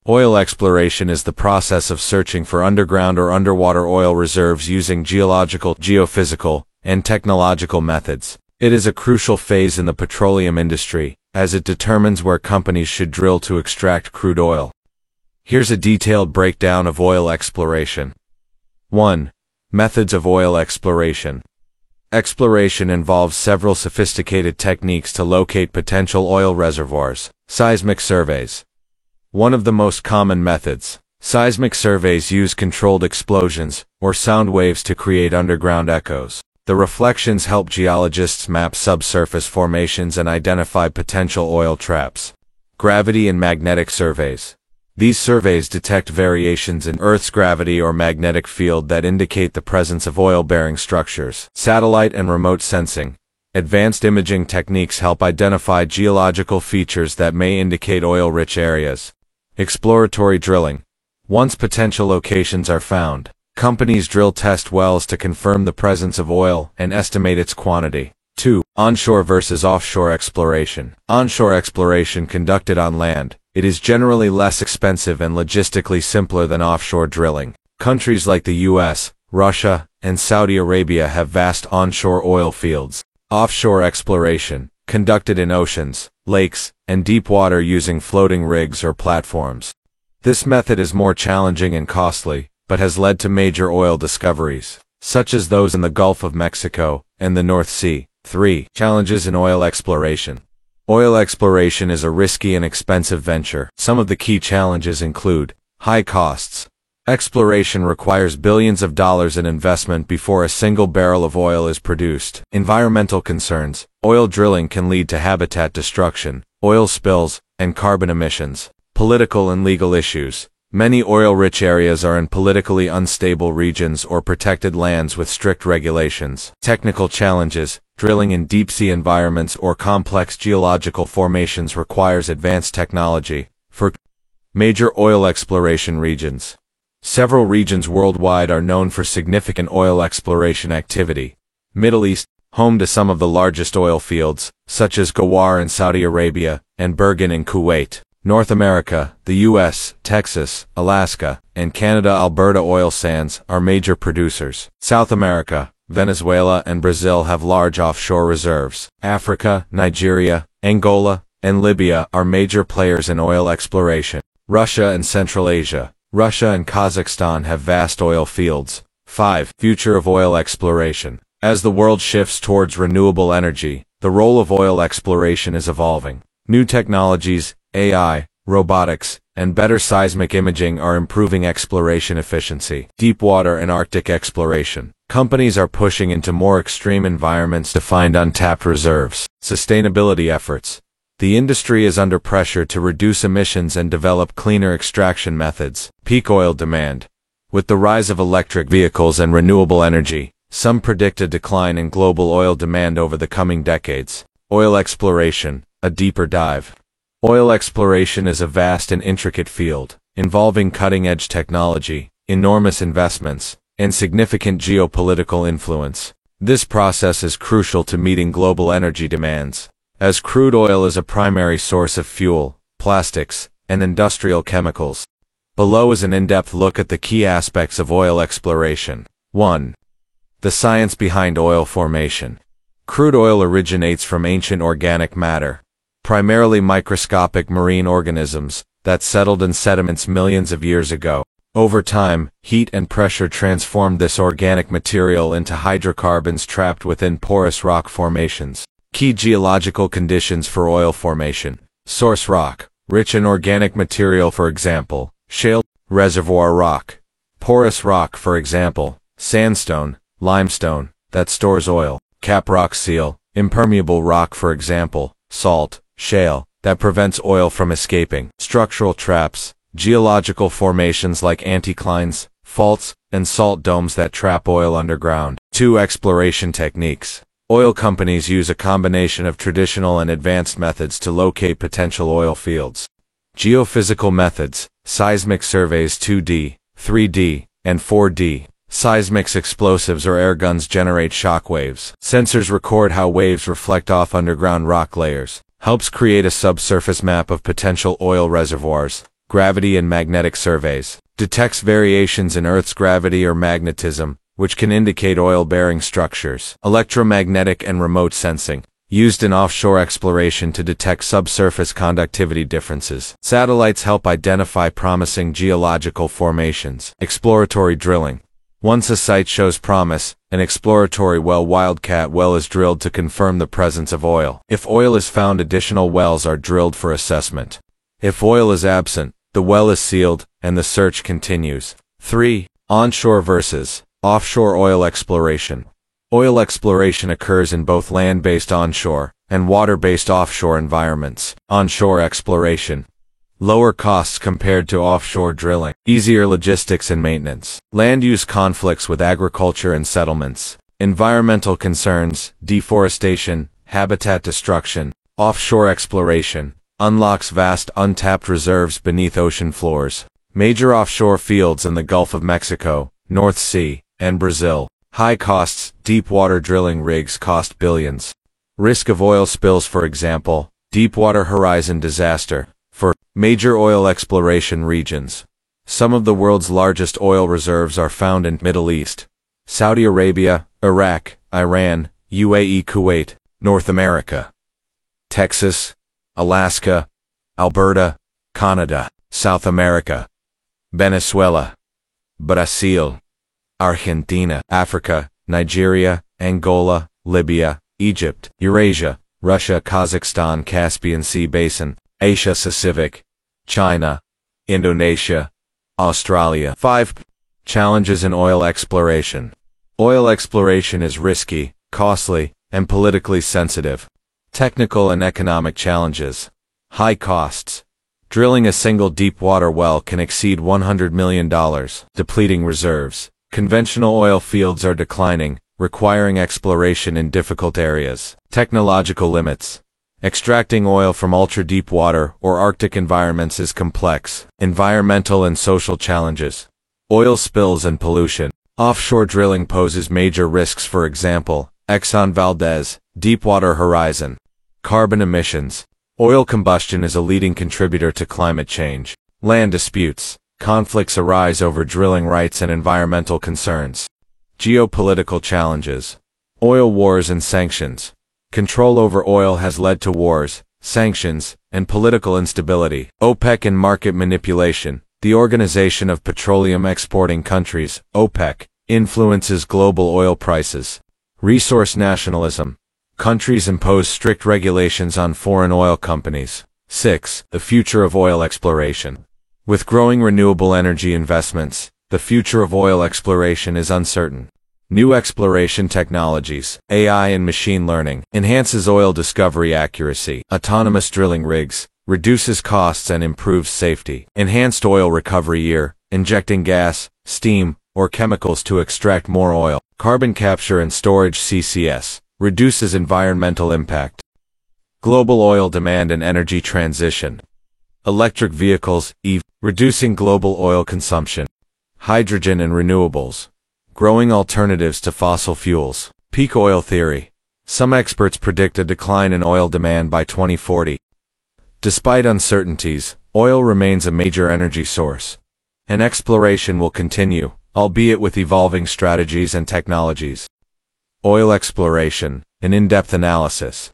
Oil exploration is the process of searching for underground or underwater oil reserves using geological, geophysical, and technological methods. It is a crucial phase in the petroleum industry, as it determines where companies should drill to extract crude oil. Here's a detailed breakdown of oil exploration. 1. Methods of oil exploration. Exploration involves several sophisticated techniques to locate potential oil reservoirs. Seismic surveys. One of the most common methods. Seismic surveys use controlled explosions, or sound waves to create underground echoes. The reflections help geologists map subsurface formations and identify potential oil traps. Gravity and magnetic surveys. These surveys detect variations in Earth's gravity or magnetic field that indicate the presence of oil-bearing structures. Satellite and remote sensing. Advanced imaging techniques help identify geological features that may indicate oil-rich areas. Exploratory drilling. Once potential locations are found, companies drill test wells to confirm the presence of oil and estimate its quantity. 2. Onshore versus offshore exploration. Onshore exploration conducted on land. It is generally less expensive and logistically simpler than offshore drilling. Countries like the US, Russia, and Saudi Arabia have vast onshore oil fields. Offshore exploration, conducted in oceans, lakes, and deep water using floating rigs or platforms. This method is more challenging and costly, but has led to major oil discoveries, such as those in the Gulf of Mexico and the North Sea. 3. Challenges in oil exploration. Oil exploration is a risky and expensive venture. Some of the key challenges include high costs. Exploration requires billions of dollars in investment before a single barrel of oil is produced. Environmental concerns. Oil drilling can lead to habitat destruction, oil spills, and carbon emissions. Political and legal issues. Many oil-rich areas are in politically unstable regions or protected lands with strict regulations. Technical challenges. Drilling in deep-sea environments or complex geological formations requires advanced technology. For major oil exploration regions. Several regions worldwide are known for significant oil exploration activity. Middle East, home to some of the largest oil fields, such as Ghawar in Saudi Arabia and Bergen in Kuwait. North America, the US, Texas, Alaska, and Canada. Alberta oil sands are major producers. South America, Venezuela and Brazil have large offshore reserves. Africa, Nigeria, Angola, and Libya are major players in oil exploration. Russia and Central Asia. Russia and Kazakhstan have vast oil fields. 5. Future of oil exploration. As the world shifts towards renewable energy, the role of oil exploration is evolving. New technologies, AI, robotics, and better seismic imaging are improving exploration efficiency. Deepwater and Arctic exploration. Companies are pushing into more extreme environments to find untapped reserves. Sustainability efforts. The industry is under pressure to reduce emissions and develop cleaner extraction methods. Peak oil demand. With the rise of electric vehicles and renewable energy, some predict a decline in global oil demand over the coming decades. Oil exploration, a deeper dive. Oil exploration is a vast and intricate field, involving cutting-edge technology, enormous investments, and significant geopolitical influence. This process is crucial to meeting global energy demands, as crude oil is a primary source of fuel, plastics, and industrial chemicals. Below is an in-depth look at the key aspects of oil exploration. 1. The science behind oil formation. Crude oil originates from ancient organic matter, primarily microscopic marine organisms, that settled in sediments millions of years ago. Over time, heat and pressure transformed this organic material into hydrocarbons trapped within porous rock formations. Key geological conditions for oil formation. Source rock, rich in organic material, for example, shale. Reservoir rock, porous rock, for example, sandstone, limestone, that stores oil. Caprock seal, impermeable rock, for example, salt, shale, that prevents oil from escaping. Structural traps, geological formations like anticlines, faults, and salt domes that trap oil underground. 2. Exploration techniques. Oil companies use a combination of traditional and advanced methods to locate potential oil fields. Geophysical methods, seismic surveys 2D, 3D, and 4D. Seismic explosives or air guns generate shock waves. Sensors record how waves reflect off underground rock layers. Helps create a subsurface map of potential oil reservoirs. gravity and magnetic surveys. Detects variations in Earth's gravity or magnetism, which can indicate oil-bearing structures. Electromagnetic and remote sensing. Used in offshore exploration to detect subsurface conductivity differences. Satellites help identify promising geological formations. Exploratory drilling. Once a site shows promise, an exploratory wildcat well is drilled to confirm the presence of oil. If oil is found, additional wells are drilled for assessment. If oil is absent, the well is sealed, and the search continues. 3. Onshore versus offshore oil exploration. Oil exploration occurs in both land-based onshore and water-based offshore environments. Onshore exploration. Lower costs compared to offshore drilling. Easier logistics and maintenance. Land use conflicts with agriculture and settlements. Environmental concerns, deforestation, habitat destruction. Offshore exploration unlocks vast untapped reserves beneath ocean floors. Major offshore fields in the Gulf of Mexico, North Sea, and Brazil. High costs, deep water drilling rigs cost billions. Risk of oil spills, for example, Deepwater Horizon disaster. For major oil exploration regions. Some of the world's largest oil reserves are found in Middle East, Saudi Arabia, Iraq, Iran, UAE, Kuwait, North America, Texas, Alaska, Alberta, Canada, South America, Venezuela, Brazil, Argentina, Africa, Nigeria, Angola, Libya, Egypt, Eurasia, Russia, Kazakhstan, Caspian Sea Basin, Asia Pacific, China, Indonesia, Australia. 5. Challenges in oil exploration. Oil exploration is risky, costly, and politically sensitive. Technical and economic challenges. High costs. Drilling a single deep-water well can exceed $100 million, depleting reserves. Conventional oil fields are declining, requiring exploration in difficult areas. Technological limits. Extracting oil from ultra-deep water or Arctic environments is complex. Environmental and social challenges. Oil spills and pollution. Offshore drilling poses major risks, for example, Exxon Valdez, Deepwater Horizon. Carbon emissions. Oil combustion is a leading contributor to climate change. Land disputes. Conflicts arise over drilling rights and environmental concerns. Geopolitical challenges. Oil wars and sanctions. Control over oil has led to wars, sanctions, and political instability. OPEC and market manipulation. The Organization of Petroleum Exporting Countries, OPEC, influences global oil prices. Resource nationalism. Countries impose strict regulations on foreign oil companies. 6. The future of oil exploration. With growing renewable energy investments, the future of oil exploration is uncertain. New exploration technologies, AI and machine learning, enhances oil discovery accuracy. Autonomous drilling rigs, reduces costs and improves safety. Enhanced oil recovery year, injecting gas, steam, or chemicals to extract more oil. Carbon capture and storage CCS, reduces environmental impact. Global oil demand and energy transition. Electric vehicles, EV, reducing global oil consumption. Hydrogen and renewables. Growing alternatives to fossil fuels. Peak oil theory. Some experts predict a decline in oil demand by 2040. Despite uncertainties, oil remains a major energy source. And exploration will continue, albeit with evolving strategies and technologies. Oil exploration, an in-depth analysis.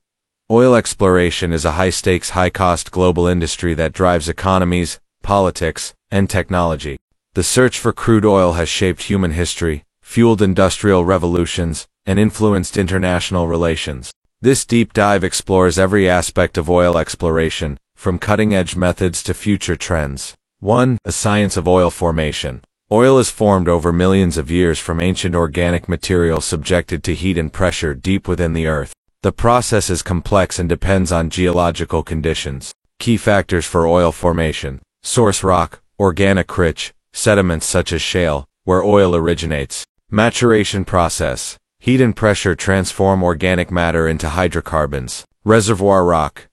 Oil exploration is a high-stakes, high-cost global industry that drives economies, politics, and technology. The search for crude oil has shaped human history, fueled industrial revolutions, and influenced international relations. This deep dive explores every aspect of oil exploration, from cutting-edge methods to future trends. 1. The science of oil formation. Oil is formed over millions of years from ancient organic material subjected to heat and pressure deep within the earth. The process is complex and depends on geological conditions. Key factors for oil formation. Source rock, organic rich, sediments such as shale, where oil originates. Maturation process. Heat and pressure transform organic matter into hydrocarbons. Reservoir rock.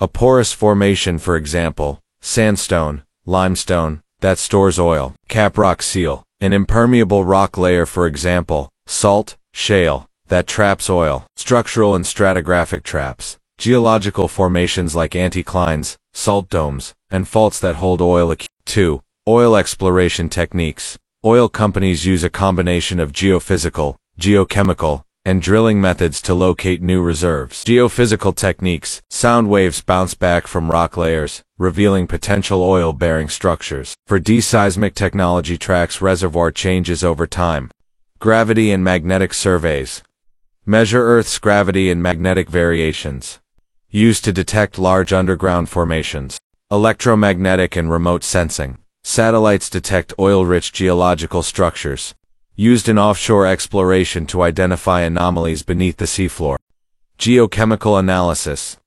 A porous formation, for example, sandstone, limestone, that stores oil. Caprock seal. An impermeable rock layer, for example, salt, shale, that traps oil. Structural and stratigraphic traps. Geological formations like anticlines, salt domes, and faults that hold oil. 2. Oil exploration techniques. Oil companies use a combination of geophysical, geochemical, and drilling methods to locate new reserves. Geophysical techniques. Sound waves bounce back from rock layers, revealing potential oil-bearing structures. 4D seismic technology tracks reservoir changes over time. Gravity and magnetic surveys. Measure Earth's gravity and magnetic variations. Used to detect large underground formations. Electromagnetic and remote sensing. Satellites detect oil-rich geological structures. Used in offshore exploration to identify anomalies beneath the seafloor. Geochemical analysis.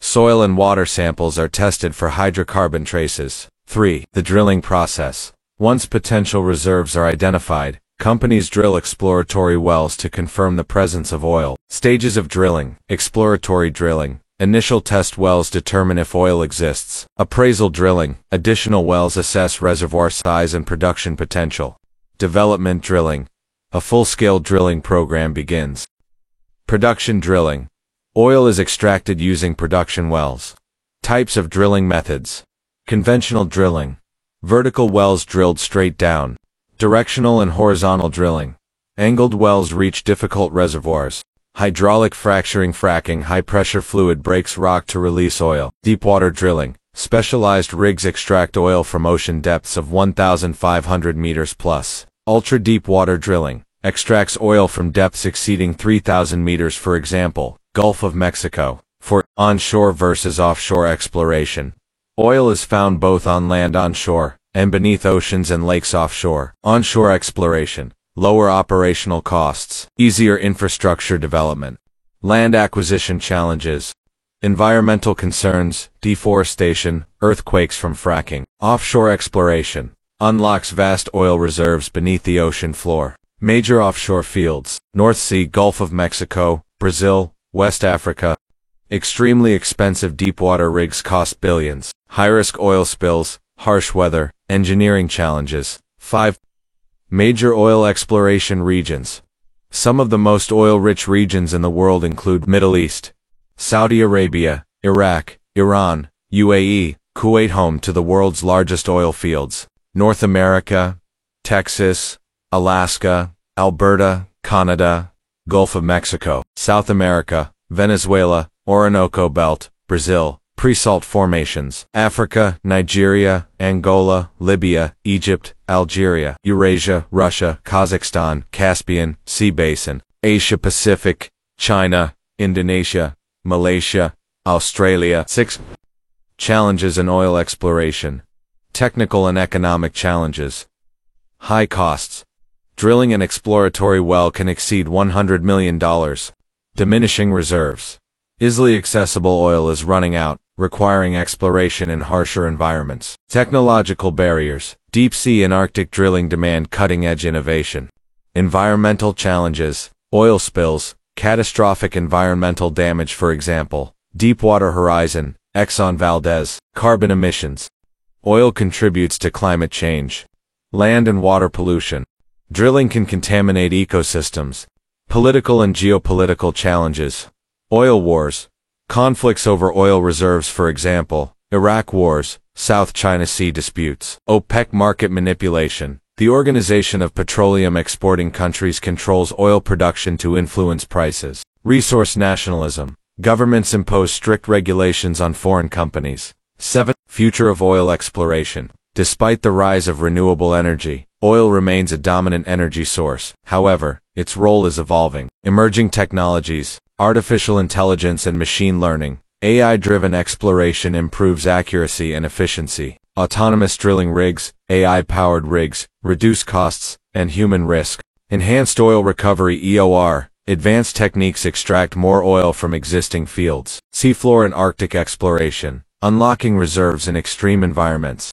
Soil and water samples are tested for hydrocarbon traces. 3. The drilling process. Once potential reserves are identified, companies drill exploratory wells to confirm the presence of oil. Stages of drilling. Exploratory drilling. Initial test wells determine if oil exists. Appraisal drilling. Additional wells assess reservoir size and production potential. Development drilling. A full-scale drilling program begins. Production drilling. Oil is extracted using production wells. Types of drilling methods. Conventional drilling. Vertical wells drilled straight down. Directional and horizontal drilling. Angled wells reach difficult reservoirs. Hydraulic fracturing. Fracking. High-pressure fluid breaks rock to release oil. Deepwater drilling. Specialized rigs extract oil from ocean depths of 1,500 meters plus. Ultra-deep water drilling. Extracts oil from depths exceeding 3,000 meters, for example, Gulf of Mexico. For onshore versus offshore exploration. Oil is found both on land onshore and beneath oceans and lakes offshore. Onshore exploration. Lower operational costs. Easier infrastructure development. Land acquisition challenges. Environmental concerns, deforestation, earthquakes from fracking. Offshore exploration. Unlocks vast oil reserves beneath the ocean floor. Major offshore fields. North Sea, Gulf of Mexico, Brazil, West Africa. Extremely expensive deepwater rigs cost billions. High-risk oil spills, harsh weather, engineering challenges. 5. Major oil exploration regions. Some of the most oil-rich regions in the world include Middle East, Saudi Arabia, Iraq, Iran, UAE, Kuwait, home to the world's largest oil fields. North America, Texas, Alaska, Alberta, Canada, Gulf of Mexico. South America, Venezuela, Orinoco Belt, Brazil, pre-salt formations. Africa, Nigeria, Angola, Libya, Egypt, Algeria. Eurasia, Russia, Kazakhstan, Caspian, Sea Basin. Asia Pacific, China, Indonesia, Malaysia, Australia. 6. Challenges in oil exploration. Technical and economic challenges. High costs. Drilling an exploratory well can exceed $100 million. Diminishing reserves. Easily accessible oil is running out, requiring exploration in harsher environments. Technological barriers. Deep sea and Arctic drilling demand cutting-edge innovation. Environmental challenges. Oil spills. Catastrophic environmental damage, for example, Deepwater Horizon, Exxon Valdez. Carbon emissions. Oil contributes to climate change. Land and water pollution. Drilling can contaminate ecosystems. Political and geopolitical challenges. Oil wars. Conflicts over oil reserves, for example, Iraq wars, South China Sea disputes. OPEC market manipulation. The Organization of Petroleum Exporting Countries controls oil production to influence prices. Resource nationalism. Governments impose strict regulations on foreign companies. 7. Future of oil exploration. Despite the rise of renewable energy, oil remains a dominant energy source. However, its role is evolving. Emerging technologies, artificial intelligence and machine learning, AI-driven exploration improves accuracy and efficiency. Autonomous drilling rigs, AI-powered rigs, reduce costs and human risk. Enhanced oil recovery (EOR). Advanced techniques extract more oil from existing fields. Seafloor and Arctic exploration, unlocking reserves in extreme environments.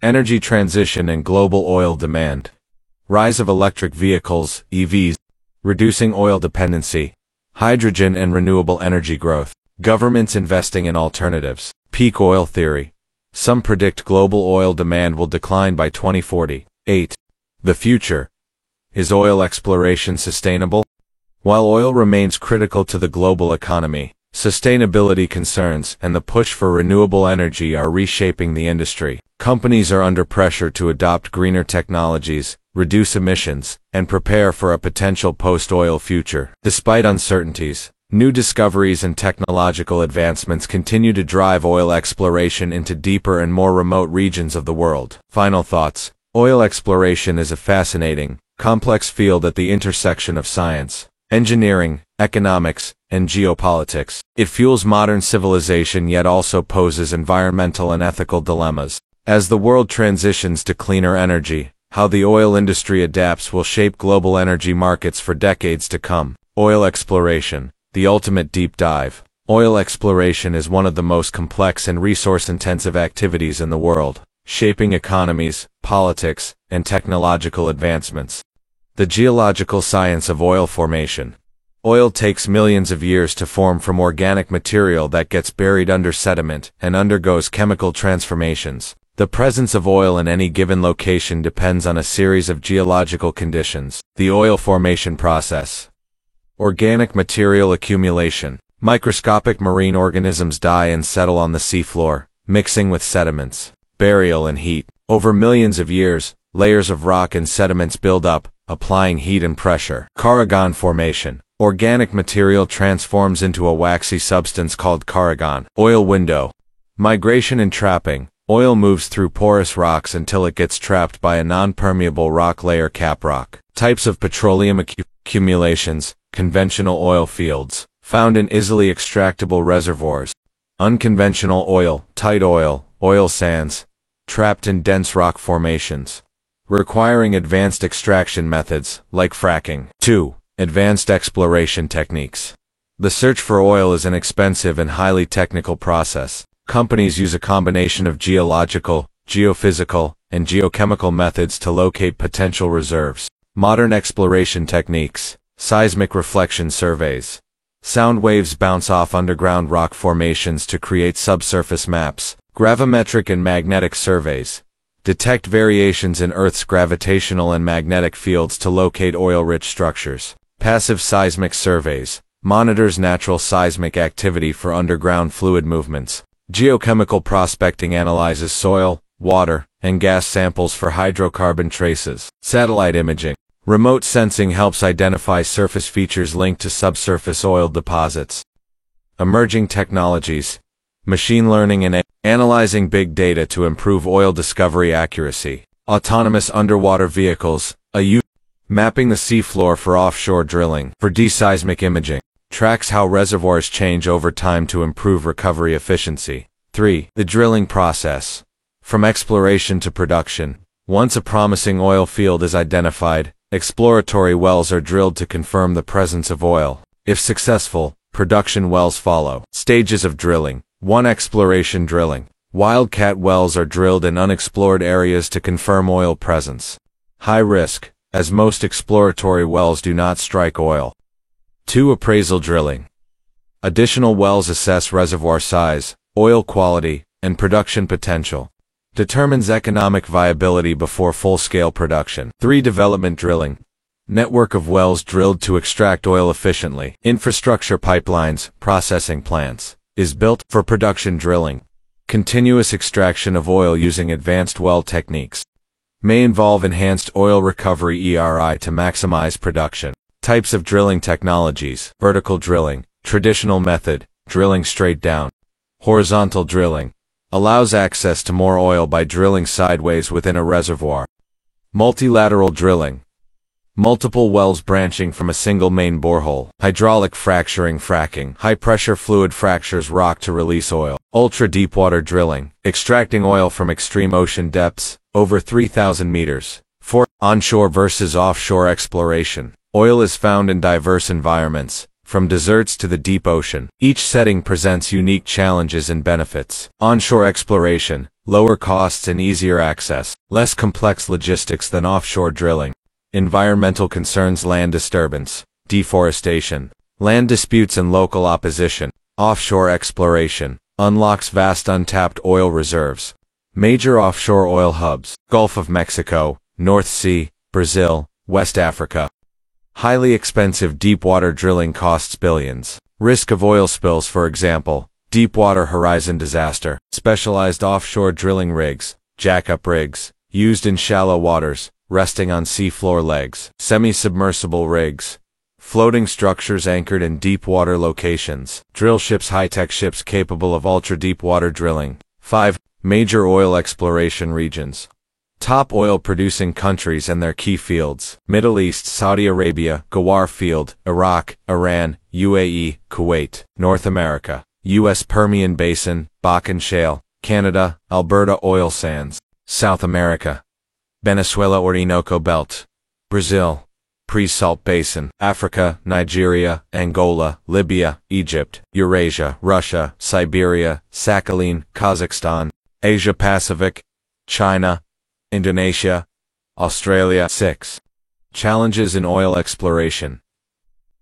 Energy transition and global oil demand. Rise of electric vehicles, EVs, reducing oil dependency. Hydrogen and renewable energy growth. Governments investing in alternatives. Peak oil theory. Some predict global oil demand will decline by 2040. 8. The future. Is oil exploration sustainable? While oil remains critical to the global economy, Sustainability concerns and the push for renewable energy are reshaping the industry. Companies are under pressure to adopt greener technologies, reduce emissions, and prepare for a potential post-oil future. Despite uncertainties, new discoveries and technological advancements continue to drive oil exploration into deeper and more remote regions of the world. Final thoughts. Oil exploration is a fascinating, complex field at the intersection of science, engineering, economics, and geopolitics. It fuels modern civilization yet also poses environmental and ethical dilemmas. As the world transitions to cleaner energy, how the oil industry adapts will shape global energy markets for decades to come. Oil exploration, the ultimate deep dive. Oil exploration is one of the most complex and resource-intensive activities in the world, shaping economies, politics, and technological advancements. The geological science of oil formation. Oil takes millions of years to form from organic material that gets buried under sediment and undergoes chemical transformations. The presence of oil in any given location depends on a series of geological conditions. The oil formation process. Organic material accumulation. Microscopic marine organisms die and settle on the seafloor, mixing with sediments. Burial and heat. Over millions of years, layers of rock and sediments build up, applying heat and pressure. Carrigon formation. Organic material transforms into a waxy substance called carrigon. Oil window. Migration and trapping. Oil moves through porous rocks until it gets trapped by a non-permeable rock layer, caprock. Types of petroleum accumulations. Conventional oil fields, found in easily extractable reservoirs. Unconventional oil, tight oil, oil sands, trapped in dense rock formations, requiring advanced extraction methods, like fracking. 2. Advanced exploration techniques. The search for oil is an expensive and highly technical process. Companies use a combination of geological, geophysical, and geochemical methods to locate potential reserves. Modern exploration techniques. Seismic reflection surveys. Sound waves bounce off underground rock formations to create subsurface maps. Gravimetric and magnetic surveys. Detect variations in Earth's gravitational and magnetic fields to locate oil-rich structures. Passive seismic surveys. Monitors natural seismic activity for underground fluid movements. Geochemical prospecting analyzes soil, water, and gas samples for hydrocarbon traces. Satellite imaging. Remote sensing helps identify surface features linked to subsurface oil deposits. Emerging technologies. Machine learning and analyzing big data to improve oil discovery accuracy. Autonomous underwater vehicles, mapping the seafloor for offshore drilling. For seismic imaging. Tracks how reservoirs change over time to improve recovery efficiency. 3. The drilling process. From exploration to production. Once a promising oil field is identified, exploratory wells are drilled to confirm the presence of oil. If successful, production wells follow. Stages of drilling. 1. Exploration drilling. Wildcat wells are drilled in unexplored areas to confirm oil presence. High risk, as most exploratory wells do not strike oil. 2. Appraisal drilling. Additional wells assess reservoir size, oil quality, and production potential. Determines economic viability before full-scale production. 3. Development drilling. Network of wells drilled to extract oil efficiently. Infrastructure pipelines, processing plants, is built for production drilling. Continuous extraction of oil using advanced well techniques. May involve enhanced oil recovery (ERI) to maximize production. Types of drilling technologies. Vertical drilling, traditional method, drilling straight down. Horizontal drilling. Allows access to more oil by drilling sideways within a reservoir. Multilateral drilling. Multiple wells branching from a single main borehole. Hydraulic fracturing fracking. High-pressure fluid fractures rock to release oil. Ultra-deepwater drilling. Extracting oil from extreme ocean depths, over 3,000 meters. 4. Onshore versus offshore exploration. Oil is found in diverse environments, from deserts to the deep ocean. Each setting presents unique challenges and benefits. Onshore exploration, lower costs and easier access, less complex logistics than offshore drilling. Environmental concerns. Land disturbance, deforestation, land disputes and local opposition. Offshore exploration, unlocks vast untapped oil reserves. Major offshore oil hubs, Gulf of Mexico, North Sea, Brazil, West Africa. Highly expensive deepwater drilling costs billions. Risk of oil spills, for example, Deepwater Horizon disaster, specialized offshore drilling rigs, jackup rigs, used in shallow waters, resting on seafloor legs, semi-submersible rigs, floating structures anchored in deep water locations, drill ships, high-tech ships capable of ultra-deep water drilling. 5. Major oil exploration regions. Top oil-producing countries and their key fields: Middle East, Saudi Arabia, Ghawar Field, Iraq, Iran, UAE, Kuwait. North America, U.S. Permian Basin, Bakken Shale, Canada, Alberta oil sands. South America, Venezuela, Orinoco Belt, Brazil, Pre-Salt Basin. Africa, Nigeria, Angola, Libya, Egypt. Eurasia, Russia, Siberia, Sakhalin, Kazakhstan. Asia Pacific, China, Indonesia, Australia. 6. Challenges in oil exploration.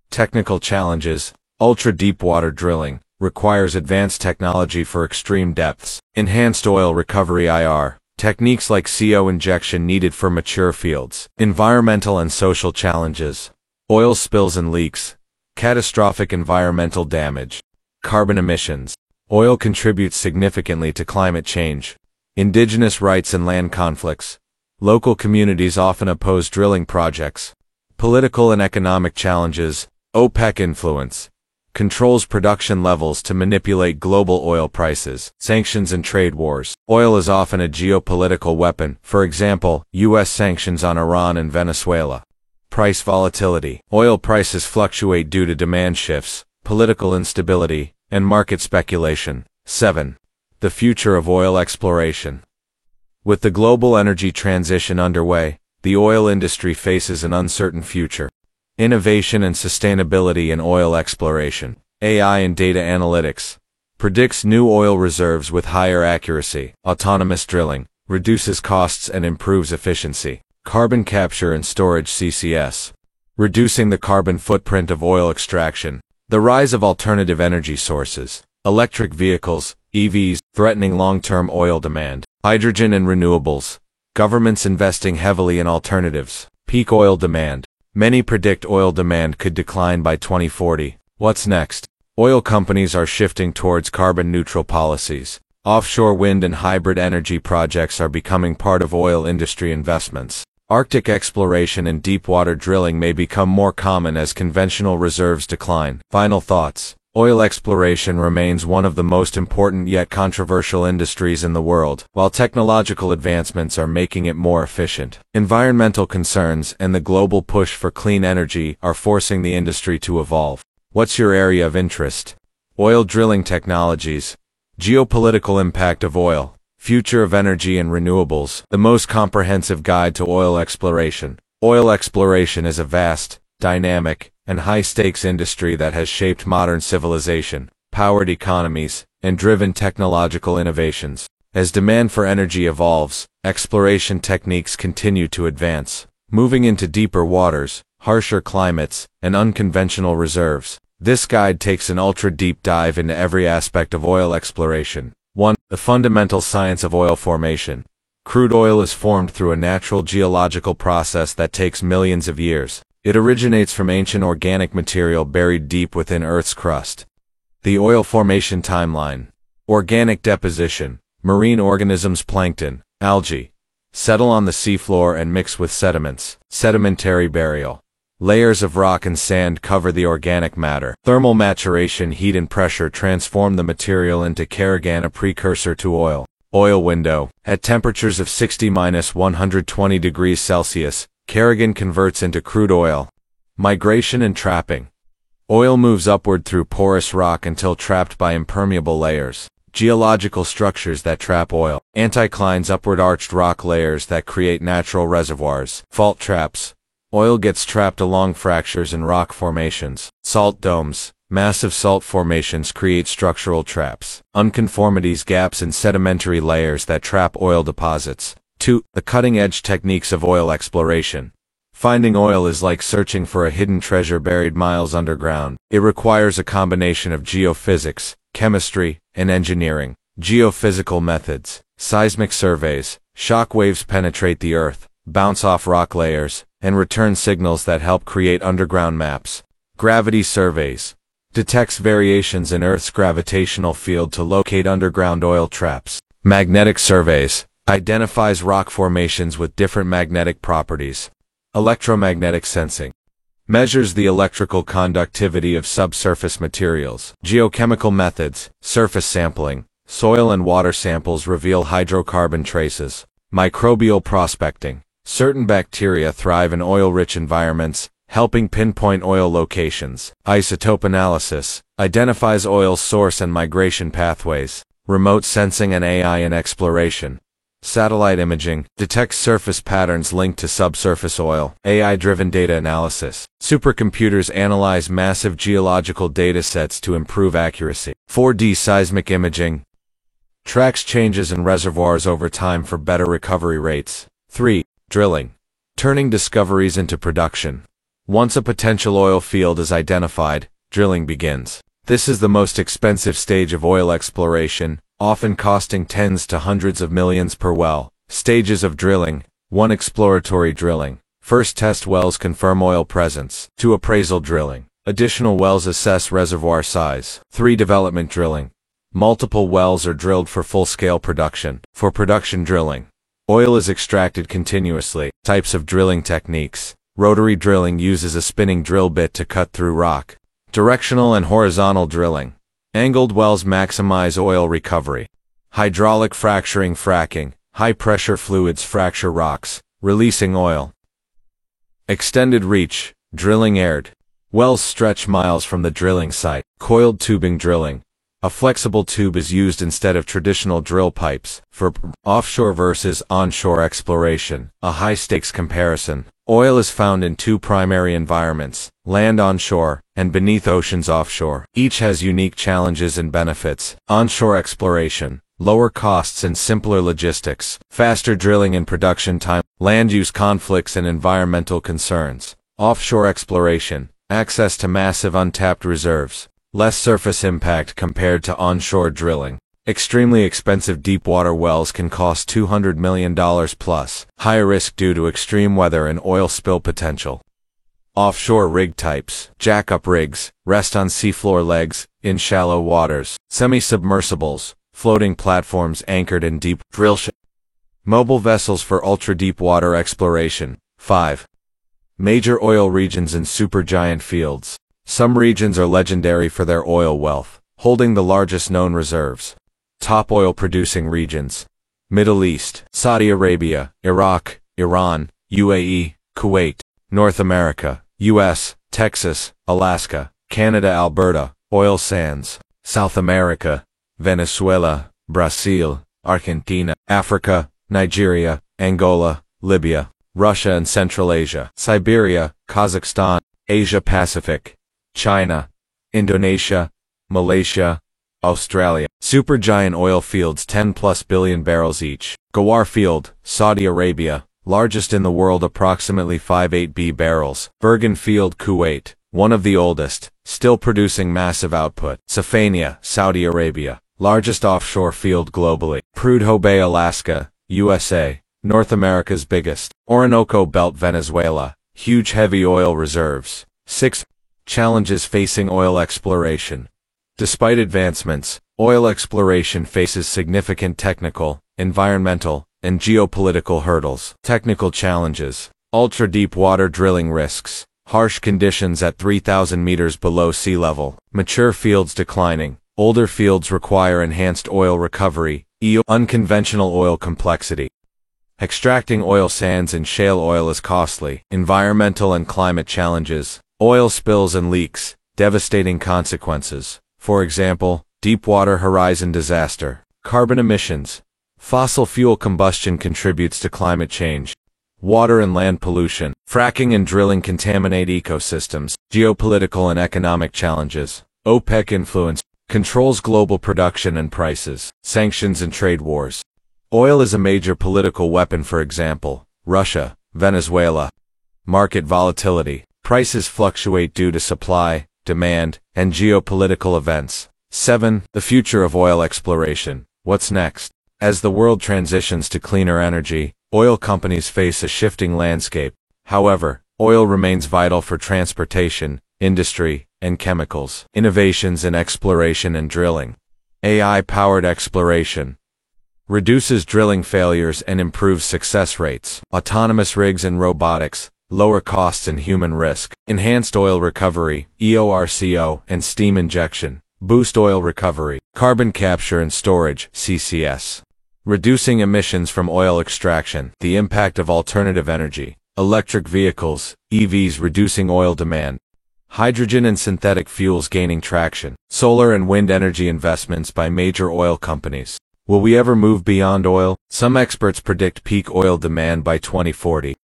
Technical challenges. Ultra-deepwater drilling requires advanced technology for extreme depths. Enhanced oil recovery (IR) techniques like CO injection needed for mature fields. Environmental and social challenges. Oil spills and leaks. Catastrophic environmental damage. Carbon emissions. Oil contributes significantly to climate change. Indigenous rights and land conflicts. Local communities often oppose drilling projects. Political and economic challenges. OPEC influence controls production levels to manipulate global oil prices. Sanctions and trade wars. Oil is often a geopolitical weapon, for example, U.S. sanctions on Iran and Venezuela. Price volatility. Oil prices fluctuate due to demand shifts, political instability, and market speculation. 7. The future of oil exploration. With the global energy transition underway, the oil industry faces an uncertain future. Innovation and sustainability in oil exploration. AI and data analytics predicts new oil reserves with higher accuracy. Autonomous drilling reduces costs and improves efficiency. Carbon capture and storage (CCS), reducing the carbon footprint of oil extraction. The rise of alternative energy sources. Electric vehicles, EVs, threatening long-term oil demand. Hydrogen and renewables. Governments investing heavily in alternatives. Peak oil demand. Many predict oil demand could decline by 2040. What's next? Oil companies are shifting towards carbon-neutral policies. Offshore wind and hybrid energy projects are becoming part of oil industry investments. Arctic exploration and deep-water drilling may become more common as conventional reserves decline. Final thoughts. Oil exploration remains one of the most important yet controversial industries in the world. While technological advancements are making it more efficient, environmental concerns and the global push for clean energy are forcing the industry to evolve. What's your area of interest? Oil drilling technologies. Geopolitical impact of oil. Future of energy and renewables. The most comprehensive guide to oil exploration. Oil exploration is a vast, dynamic, and high-stakes industry that has shaped modern civilization, powered economies, and driven technological innovations. As demand for energy evolves, exploration techniques continue to advance, moving into deeper waters, harsher climates, and unconventional reserves. This guide takes an ultra-deep dive into every aspect of oil exploration. 1. The fundamental science of oil formation. Crude oil is formed through a natural geological process that takes millions of years. It originates from ancient organic material buried deep within Earth's crust. The oil formation timeline. Organic deposition. Marine organisms, plankton, algae, settle on the seafloor and mix with sediments. Sedimentary burial. Layers of rock and sand cover the organic matter. Thermal maturation, heat and pressure transform the material into kerogen, a precursor to oil. Oil window. At temperatures of 60–120 degrees Celsius, kerogen converts into crude oil. Migration and trapping. Oil moves upward through porous rock until trapped by impermeable layers. Geological structures that trap oil. Anticlines, upward arched rock layers that create natural reservoirs. Fault traps. Oil gets trapped along fractures in rock formations. Salt domes. Massive salt formations create structural traps. Unconformities, gaps in sedimentary layers that trap oil deposits. 2. The cutting-edge techniques of oil exploration. Finding oil is like searching for a hidden treasure buried miles underground. It requires a combination of geophysics, chemistry, and engineering. Geophysical methods. Seismic surveys. Shock waves penetrate the earth, bounce off rock layers, and return signals that help create underground maps. Gravity surveys. Detects variations in Earth's gravitational field to locate underground oil traps. Magnetic surveys. Identifies rock formations with different magnetic properties. Electromagnetic sensing. Measures the electrical conductivity of subsurface materials. Geochemical methods. Surface sampling. Soil and water samples reveal hydrocarbon traces. Microbial prospecting. Certain bacteria thrive in oil-rich environments, helping pinpoint oil locations. Isotope analysis. Identifies oil source and migration pathways. Remote sensing and AI in exploration. Satellite imaging. Detects surface patterns linked to subsurface oil. AI-driven data analysis. Supercomputers analyze massive geological data sets to improve accuracy. 4D seismic imaging. Tracks changes in reservoirs over time for better recovery rates. 3. Drilling. Turning discoveries into production. Once a potential oil field is identified, drilling begins. This is the most expensive stage of oil exploration, often costing tens to hundreds of millions per well. Stages of drilling. 1. Exploratory drilling. First test wells confirm oil presence. 2. Appraisal drilling. Additional wells assess reservoir size. 3. Development drilling. Multiple wells are drilled for full-scale production. 4. Production drilling. Oil is extracted continuously. Types of drilling techniques. Rotary drilling uses a spinning drill bit to cut through rock. Directional and horizontal drilling. Angled wells maximize oil recovery. Hydraulic fracturing fracking. High-pressure fluids fracture rocks, releasing oil. Extended reach. Drilling aired. Wells stretch miles from the drilling site. Coiled tubing drilling. A flexible tube is used instead of traditional drill pipes for offshore versus onshore exploration. A high-stakes comparison. Oil is found in 2 primary environments, land onshore and beneath oceans offshore. Each has unique challenges and benefits. Onshore exploration. Lower costs and simpler logistics. Faster drilling and production time. Land use conflicts and environmental concerns. Offshore exploration. Access to massive untapped reserves. Less surface impact compared to onshore drilling. Extremely expensive deepwater wells can cost $200 million plus. High risk due to extreme weather and oil spill potential. Offshore rig types. Jackup rigs, rest on seafloor legs, in shallow waters. Semi-submersibles, floating platforms anchored in deep drill ships. Mobile vessels for ultra-deep water exploration. 5. Major oil regions and supergiant fields. Some regions are legendary for their oil wealth, holding the largest known reserves. Top oil-producing regions. Middle East, Saudi Arabia, Iraq, Iran, UAE, Kuwait. North America, US, Texas, Alaska, Canada, Alberta, oil sands. South America, Venezuela, Brazil, Argentina. Africa, Nigeria, Angola, Libya. Russia and Central Asia. Siberia, Kazakhstan. Asia Pacific. China, Indonesia, Malaysia, Australia. Supergiant oil fields 10+ billion barrels each. Ghawar Field, Saudi Arabia, largest in the world, approximately 5.8 barrels. Bergen Field, Kuwait, one of the oldest, still producing massive output. Safania, Saudi Arabia, largest offshore field globally. Prudhoe Bay, Alaska, USA, North America's biggest. Orinoco Belt, Venezuela, huge heavy oil reserves. 6. Challenges facing oil exploration. Despite advancements, oil exploration faces significant technical, environmental, and geopolitical hurdles. Technical challenges. Ultra-deep water drilling risks. Harsh conditions at 3,000 meters below sea level. Mature fields declining. Older fields require enhanced oil recovery. Unconventional oil complexity. Extracting oil sands and shale oil is costly. Environmental and climate challenges. Oil spills and leaks, devastating consequences. For example, Deepwater Horizon disaster. Carbon emissions. Fossil fuel combustion contributes to climate change. Water and land pollution. Fracking and drilling contaminate ecosystems. Geopolitical and economic challenges. OPEC influence. Controls global production and prices. Sanctions and trade wars. Oil is a major political weapon, for example, Russia, Venezuela. Market volatility. Prices fluctuate due to supply, demand, and geopolitical events. 7. The future of oil exploration. What's next? As the world transitions to cleaner energy, oil companies face a shifting landscape. However, oil remains vital for transportation, industry, and chemicals. Innovations in exploration and drilling. AI-powered exploration reduces drilling failures and improves success rates. Autonomous rigs and robotics lower costs and human risk. Enhanced oil recovery, EORCO, and steam injection boost oil recovery. Carbon capture and storage, CCS, reducing emissions from oil extraction. The impact of alternative energy. Electric vehicles, EVs reducing oil demand. Hydrogen and synthetic fuels gaining traction. Solar and wind energy investments by major oil companies. Will we ever move beyond oil? Some experts predict peak oil demand by 2040.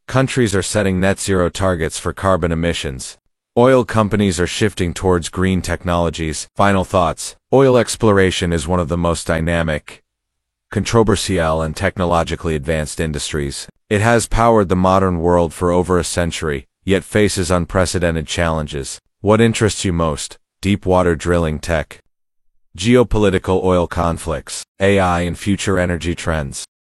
Countries are setting net zero targets for carbon emissions. Oil companies are shifting towards green technologies. Final thoughts. Oil exploration is one of the most dynamic, controversial, and technologically advanced industries. It has powered the modern world for over a century, yet faces unprecedented challenges. What interests you most? Deep water drilling tech, geopolitical oil conflicts, AI and future energy trends.